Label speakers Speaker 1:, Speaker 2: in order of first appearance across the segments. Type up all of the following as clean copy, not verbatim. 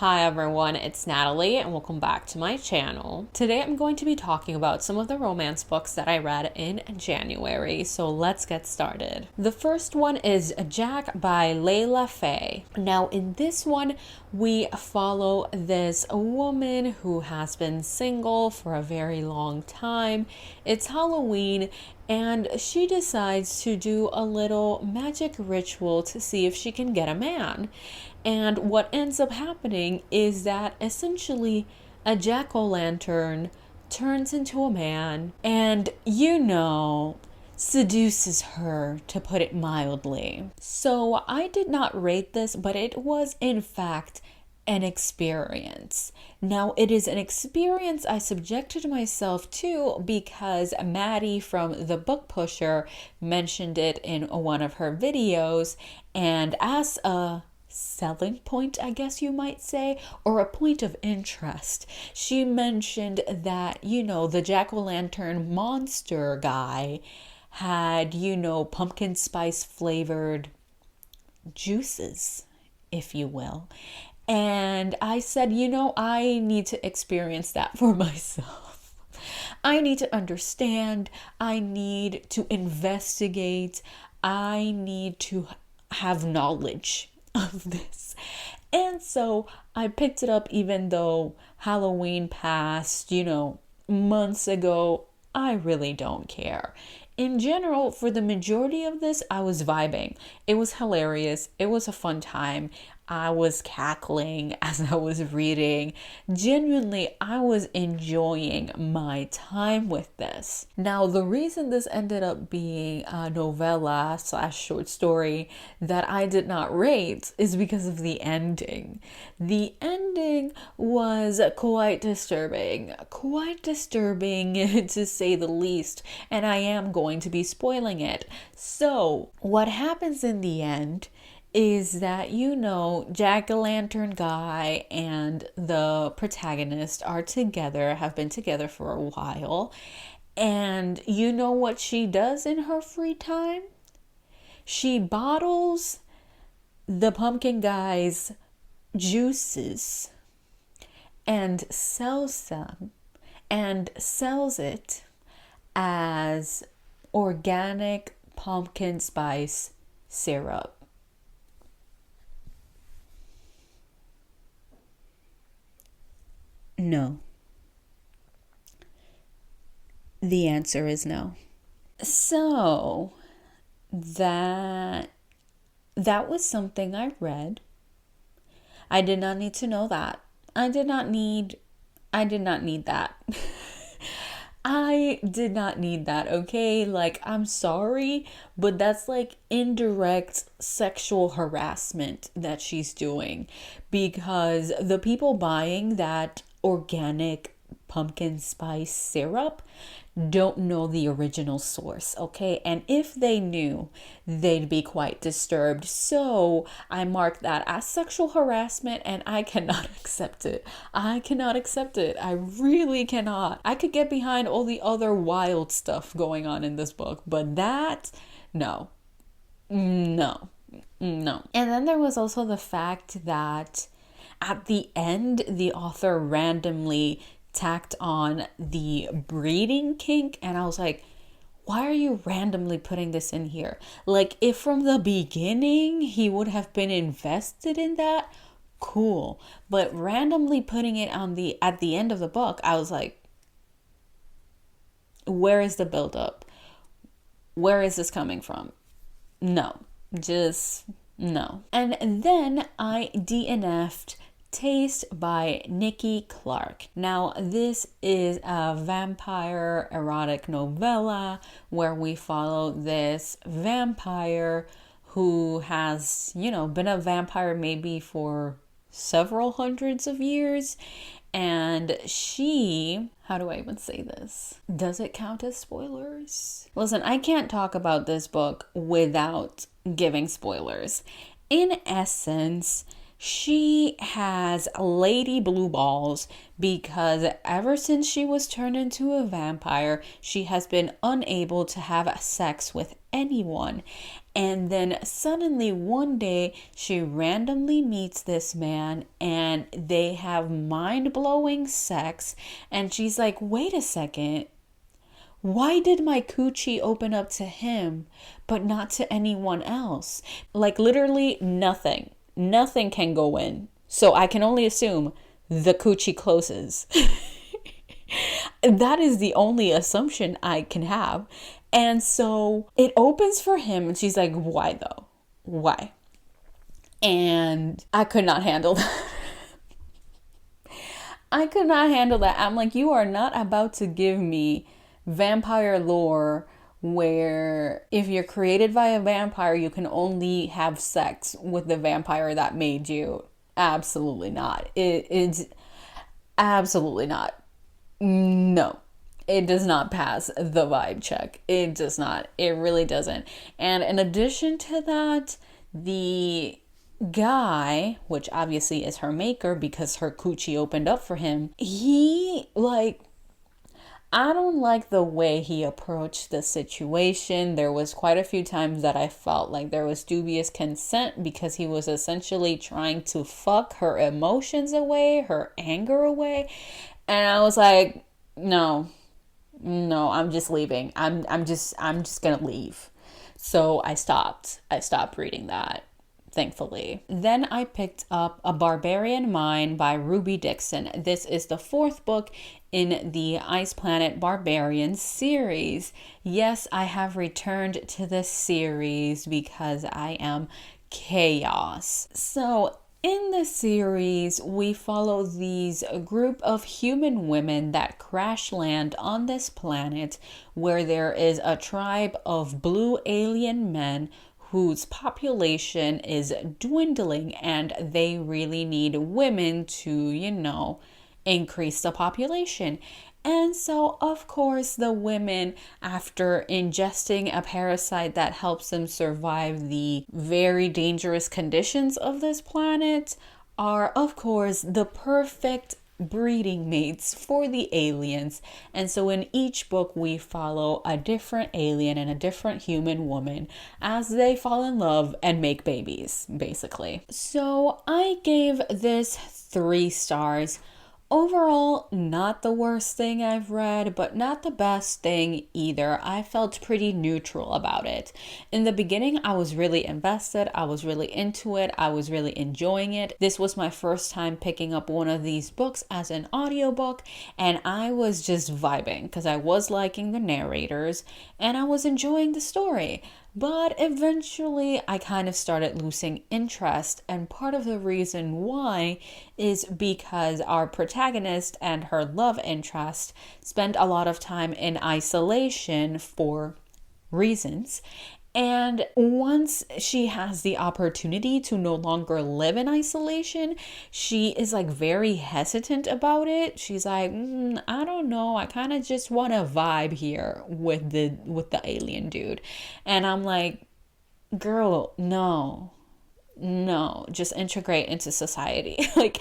Speaker 1: Hi everyone, it's Natalie and welcome back to my channel. Today I'm going to be talking about some of the romance books that I read in January, so let's get started. The first one is Jack by Layla Faye. Now in this one, we follow this woman who has been single for a very long time. It's Halloween and she decides to do a little magic ritual to see if she can get a man. And what ends up happening is that essentially a jack-o'-lantern turns into a man and, seduces her, to put it mildly. So I did not rate this, but it was in fact an experience. Now, it is an experience I subjected myself to because Maddie from The Book Pusher mentioned it in one of her videos, and as a selling point, I guess you might say, or a point of interest, she mentioned that, the jack-o'-lantern monster guy had, pumpkin spice flavored juices, if you will. And I said, I need to experience that for myself. I need to understand. I need to investigate. I need to have knowledge of this. And so I picked it up even though Halloween passed, months ago. I really don't care. In general, for the majority of this, I was vibing. It was hilarious. It was a fun time. I was cackling as I was reading. Genuinely, I was enjoying my time with this. Now, the reason this ended up being a novella / short story that I did not rate is because of the ending. The ending was quite disturbing to say the least, and I am going to be spoiling it. So, what happens in the end is that, jack-o'-lantern guy and the protagonist are together, have been together for a while. And you know what she does in her free time? She bottles the pumpkin guy's juices and sells them and sells it as organic pumpkin spice syrup. No. The answer is no. So that was something I read. I did not need to know that. I did not need that. I did not need that, okay? I'm sorry, but that's indirect sexual harassment that she's doing, because the people buying that organic pumpkin spice syrup don't know the original source, okay? And if they knew, they'd be quite disturbed. So I mark that as sexual harassment, and I cannot accept it. I really cannot. I could get behind all the other wild stuff going on in this book, but that, no. And then there was also the fact that at the end, the author randomly tacked on the breeding kink, and I was like, why are you randomly putting this in here? If from the beginning he would have been invested in that, cool. But randomly putting it at the end of the book, I was like, where is the buildup? Where is this coming from? No, just no. And then I DNF'd Taste by Nikki Clark. Now, this is a vampire erotic novella where we follow this vampire who has, been a vampire maybe for several hundreds of years. And she, how do I even say this? Does it count as spoilers? Listen, I can't talk about this book without giving spoilers. In essence, she has lady blue balls because ever since she was turned into a vampire, she has been unable to have sex with anyone. And then suddenly one day she randomly meets this man and they have mind-blowing sex. And she's like, wait a second. Why did my coochie open up to him, but not to anyone else? Like literally nothing. Nothing can go in. So I can only assume the coochie closes. That is the only assumption I can have. And so it opens for him and she's like, why though? Why? And I could not handle that. I could not handle that. I'm like, you are not about to give me vampire lore where if you're created by a vampire, you can only have sex with the vampire that made you. Absolutely not. It's absolutely not. No, it does not pass the vibe check. It does not. It really doesn't. And in addition to that, the guy, which obviously is her maker because her coochie opened up for him, I don't like the way he approached the situation. There was quite a few times that I felt like there was dubious consent because he was essentially trying to fuck her emotions away, her anger away. And I was like, no, I'm just leaving. I'm just gonna leave. So I stopped reading that, thankfully. Then I picked up A Barbarian Mine by Ruby Dixon. This is the 4th book in the Ice Planet Barbarian series. Yes, I have returned to this series because I am chaos. So in the series, we follow these group of human women that crash land on this planet where there is a tribe of blue alien men whose population is dwindling and they really need women to, increase the population. And so, of course, the women, after ingesting a parasite that helps them survive the very dangerous conditions of this planet, are, of course, the perfect breeding mates for the aliens. And so in each book, we follow a different alien and a different human woman as they fall in love and make babies, basically. So I gave this 3 stars. Overall, not the worst thing I've read, but not the best thing either. I felt pretty neutral about it. In the beginning, I was really invested. I was really into it. I was really enjoying it. This was my first time picking up one of these books as an audiobook, and I was just vibing because I was liking the narrators and I was enjoying the story. But eventually I kind of started losing interest, and part of the reason why is because our protagonist and her love interest spend a lot of time in isolation for reasons. And once she has the opportunity to no longer live in isolation, she is like very hesitant about it. She's like, I don't know. I kind of just want to vibe here with the alien dude. And I'm like, girl, no, just integrate into society. Like,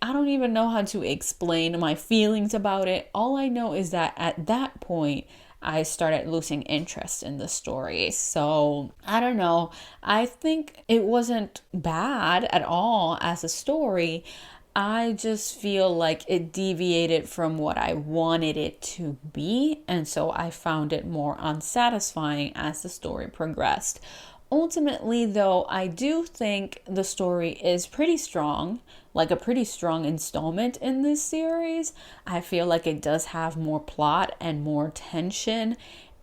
Speaker 1: I don't even know how to explain my feelings about it. All I know is that at that point, I started losing interest in the story. So I don't know. I think it wasn't bad at all as a story. I just feel like it deviated from what I wanted it to be. And so I found it more unsatisfying as the story progressed. Ultimately, though, I do think the story is pretty strong, like a pretty strong installment in this series. I feel like it does have more plot and more tension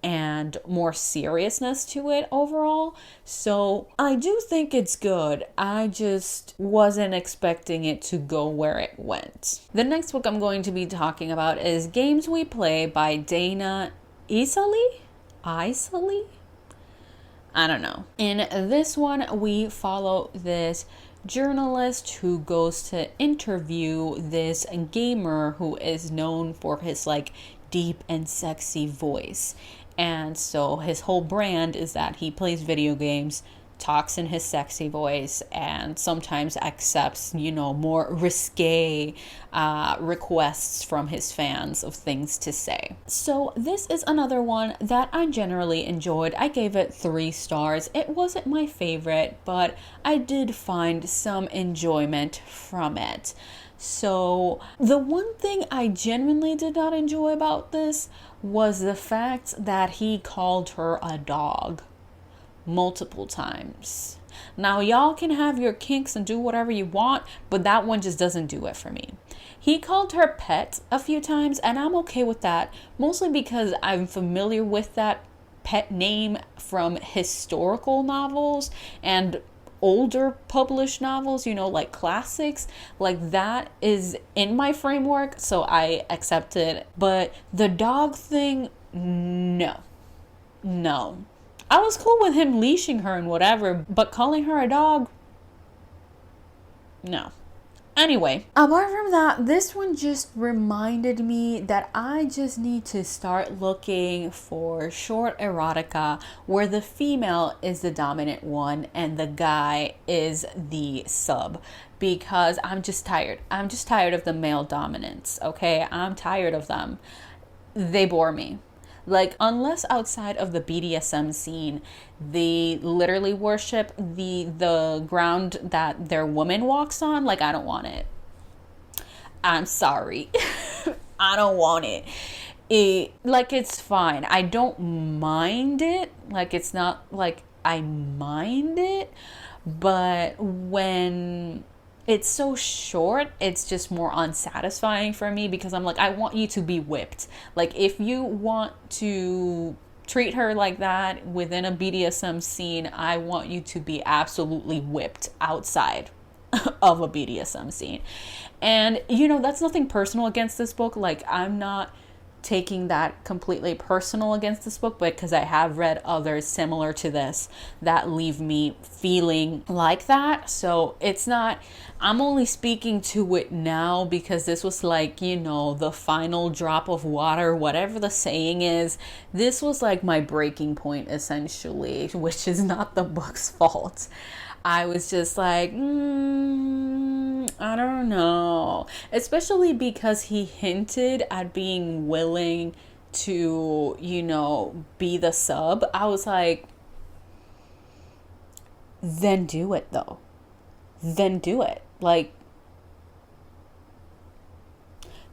Speaker 1: and more seriousness to it overall. So I do think it's good. I just wasn't expecting it to go where it went. The next book I'm going to be talking about is Games We Play by Dana Isali? I don't know. In this one, we follow this journalist who goes to interview this gamer who is known for his like deep and sexy voice. And so his whole brand is that he plays video games talks in his sexy voice and sometimes accepts, more risque requests from his fans of things to say. So this is another one that I generally enjoyed. I gave it 3 stars. It wasn't my favorite, but I did find some enjoyment from it. So the one thing I genuinely did not enjoy about this was the fact that he called her a dog multiple times. Now, y'all can have your kinks and do whatever you want, but that one just doesn't do it for me. He called her pet a few times, and I'm okay with that, mostly because I'm familiar with that pet name from historical novels and older published novels, like classics. Like, that is in my framework, so I accept it. But the dog thing, no. I was cool with him leashing her and whatever, but calling her a dog, no. Anyway, apart from that, this one just reminded me that I just need to start looking for short erotica where the female is the dominant one and the guy is the sub, because I'm just tired. I'm just tired of the male dominance, okay? I'm tired of them. They bore me. Like, unless outside of the BDSM scene, they literally worship the ground that their woman walks on, like, I don't want it. I'm sorry. I don't want it. It's fine. I don't mind it. Like, it's not like I mind it. But when it's so short, it's just more unsatisfying for me, because I'm like, I want you to be whipped. Like, if you want to treat her like that within a BDSM scene, I want you to be absolutely whipped outside of a BDSM scene. And, that's nothing personal against this book. Like, I'm not taking that completely personal against this book, but because I have read others similar to this that leave me feeling like that. So it's not, I'm only speaking to it now because this was like, the final drop of water, whatever the saying is. This was like my breaking point, essentially, which is not the book's fault. I was just like, I don't know. Especially because he hinted at being willing to, be the sub. I was like, then do it though. Then do it. Like,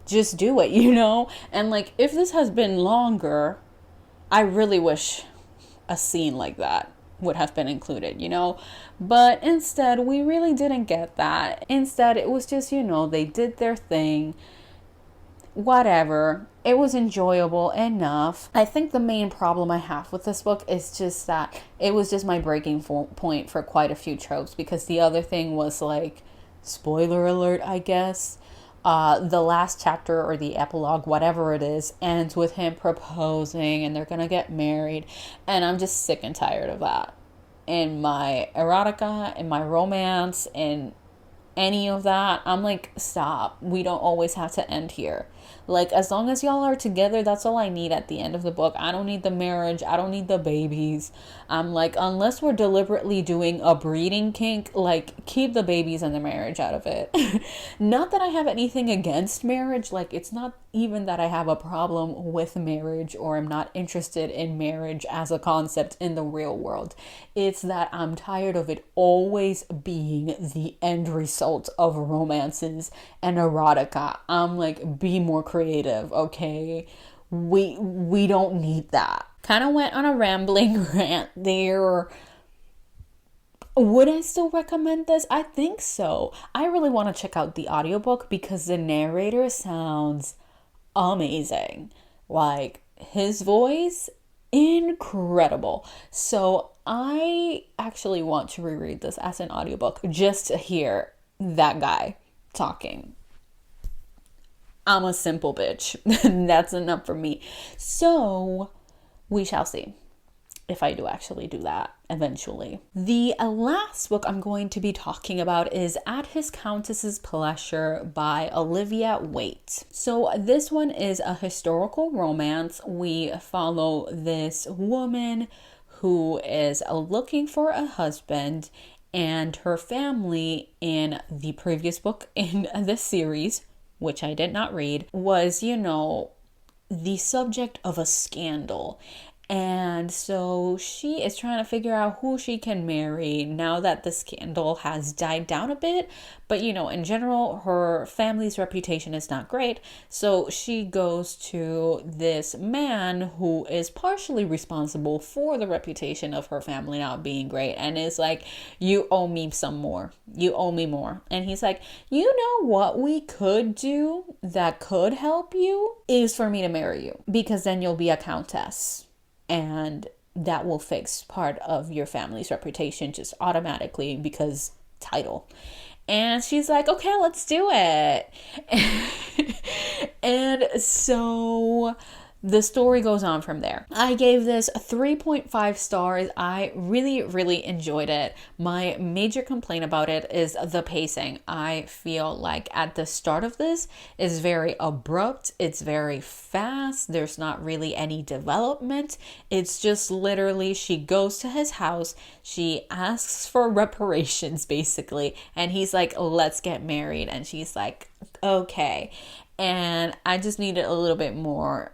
Speaker 1: just do it, And like, if this has been longer, I really wish a scene like that would have been included, but instead we really didn't get that. Instead, it was just, they did their thing, whatever. It was enjoyable enough. I think the main problem I have with this book is just that it was just my breaking point for quite a few tropes, because the other thing was like, spoiler alert, I guess, the last chapter or the epilogue, whatever it is, ends with him proposing and they're gonna get married. And I'm just sick and tired of that. In my erotica, in my romance, in any of that, I'm like, stop. We don't always have to end here. Like, as long as y'all are together, that's all I need at the end of the book. I don't need the marriage. I don't need the babies. I'm like, unless we're deliberately doing a breeding kink, like, keep the babies and the marriage out of it. Not that I have anything against marriage. Like, it's not even that I have a problem with marriage or I'm not interested in marriage as a concept in the real world. It's that I'm tired of it always being the end result of romances and erotica. I'm like, be more creative, okay? We don't need that. Kind of went on a rambling rant there. Would I still recommend this? I think so. I really want to check out the audiobook because the narrator sounds amazing. Like, his voice, incredible. So I actually want to reread this as an audiobook just to hear that guy talking. I'm a simple bitch. That's enough for me. So we shall see if I do actually do that eventually. The last book I'm going to be talking about is At His Countess's Pleasure by Olivia Waite. So this one is a historical romance. We follow this woman who is looking for a husband, and her family in the previous book in this series, which I did not read, was, the subject of a scandal. And so she is trying to figure out who she can marry now that the scandal has died down a bit. But, in general, her family's reputation is not great. So she goes to this man who is partially responsible for the reputation of her family not being great, and is like, you owe me some more. You owe me more. And he's like, what we could do that could help you is for me to marry you, because then you'll be a countess. And that will fix part of your family's reputation just automatically because title. And she's like, okay, let's do it. And so the story goes on from there. I gave this 3.5 stars. I really, really enjoyed it. My major complaint about it is the pacing. I feel like at the start of this is very abrupt. It's very fast. There's not really any development. It's just literally she goes to his house. She asks for reparations, basically. And he's like, let's get married. And she's like, okay. And I just needed a little bit more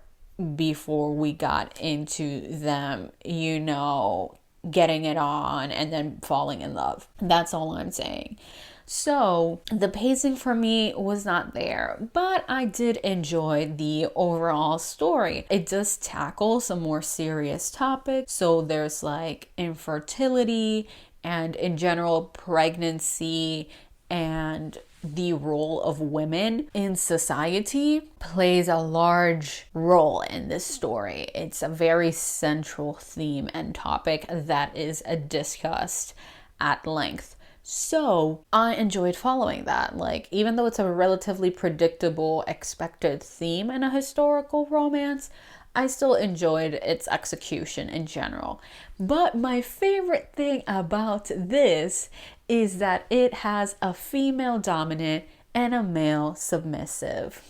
Speaker 1: before we got into them, getting it on and then falling in love. That's all I'm saying. So the pacing for me was not there, but I did enjoy the overall story. It does tackle some more serious topics. So there's like infertility and in general pregnancy, and the role of women in society plays a large role in this story. It's a very central theme and topic that is discussed at length. So I enjoyed following that. Like, even though it's a relatively predictable, expected theme in a historical romance, I still enjoyed its execution in general. But my favorite thing about this is that it has a female dominant and a male submissive.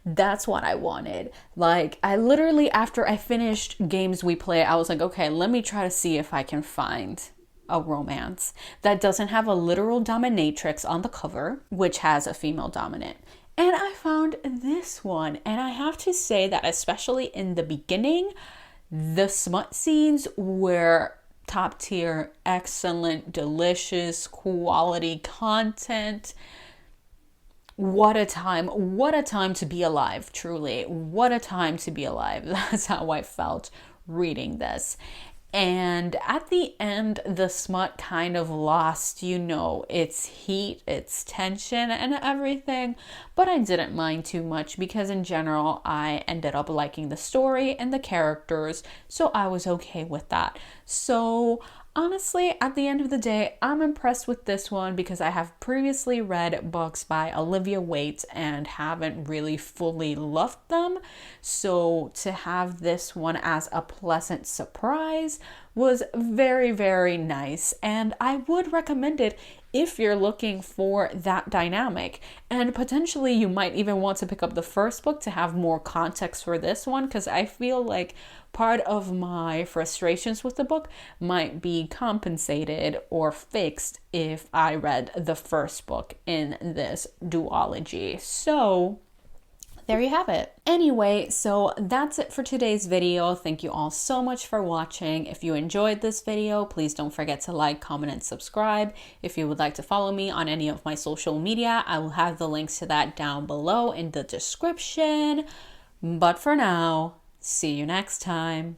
Speaker 1: That's what I wanted. Like, I literally, after I finished Games We Play, I was like, okay, let me try to see if I can find a romance that doesn't have a literal dominatrix on the cover, which has a female dominant. And I found this one. And I have to say that especially in the beginning, the smut scenes were top tier, excellent, delicious, quality content. What a time to be alive, truly. What a time to be alive. That's how I felt reading this. And at the end, the smut kind of lost, its heat, its tension and everything. But I didn't mind too much because in general, I ended up liking the story and the characters. So I was okay with that. So honestly, at the end of the day, I'm impressed with this one because I have previously read books by Olivia Waite and haven't really fully loved them. So to have this one as a pleasant surprise was very, very nice. And I would recommend it if you're looking for that dynamic. And potentially you might even want to pick up the first book to have more context for this one, because I feel like part of my frustrations with the book might be compensated or fixed if I read the first book in this duology. So there you have it. Anyway, so that's it for today's video. Thank you all so much for watching. If you enjoyed this video, please don't forget to like, comment, and subscribe. If you would like to follow me on any of my social media, I will have the links to that down below in the description. But for now, see you next time.